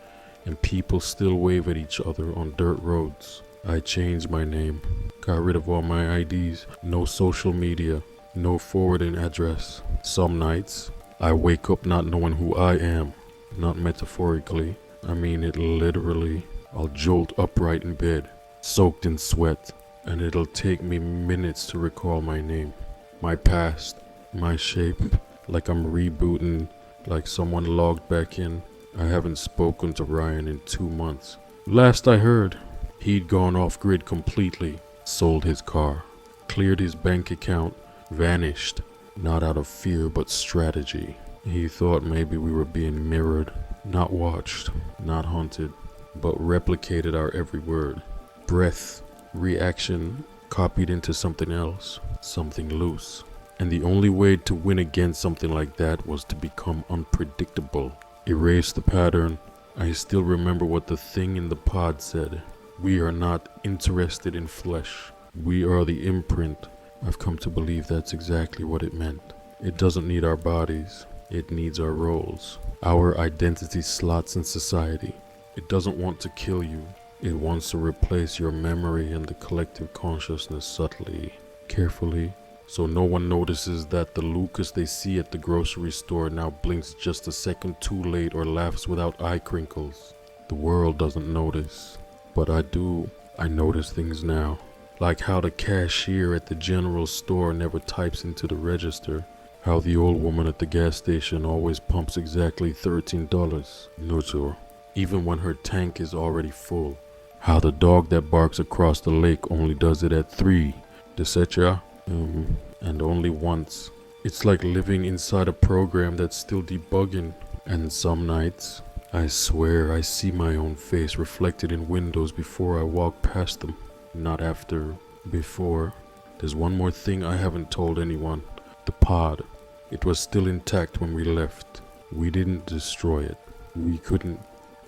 and people still wave at each other on dirt roads. I changed my name, got rid of all my IDs, no social media, no forwarding address. Some nights, I wake up not knowing who I am, not metaphorically, I mean it literally. I'll jolt upright in bed, soaked in sweat, and it'll take me minutes to recall my name, my past, my shape, like I'm rebooting, like someone logged back in. I haven't spoken to Ryan in 2 months. Last I heard, he'd gone off grid completely, sold his car, cleared his bank account, vanished, not out of fear but strategy. He thought maybe we were being mirrored, not watched, not hunted, but replicated our every word. Breath, reaction, copied into something else, something loose. And the only way to win against something like that was to become unpredictable. Erase the pattern. I still remember what the thing in the pod said. We are not interested in flesh. We are the imprint. I've come to believe that's exactly what it meant. It doesn't need our bodies. It needs our roles, our identity slots in society. It doesn't want to kill you. It wants to replace your memory and the collective consciousness subtly, carefully, so no one notices that the Lucas they see at the grocery store now blinks just a second too late or laughs without eye crinkles. The world doesn't notice, but I do. I notice things now, like how the cashier at the general store never types into the register, how the old woman at the gas station always pumps exactly $13 neutral, even when her tank is already full, how the dog that barks across the lake only does it at 3, etc. And only once. It's like living inside a program that's still debugging. And some nights, I swear I see my own face reflected in windows before I walk past them. Not after, before. There's one more thing I haven't told anyone. The pod. It was still intact when we left. We didn't destroy it. We couldn't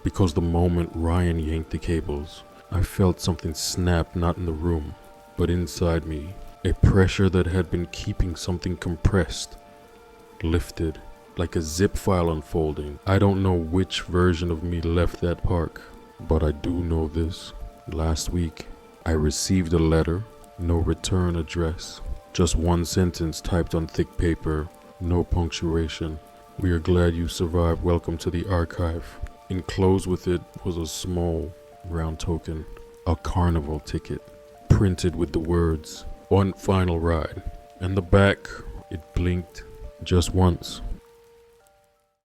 because the moment Ryan yanked the cables, I felt something snap, not in the room, but inside me. A pressure that had been keeping something compressed lifted, like a zip file unfolding. I don't know which version of me left that park, but I do know this. Last week, I received a letter, no return address. Just one sentence typed on thick paper, no punctuation. We are glad you survived. Welcome to the archive. Enclosed with it was a small, round token, a carnival ticket, printed with the words, "One final ride." And the back, it blinked just once.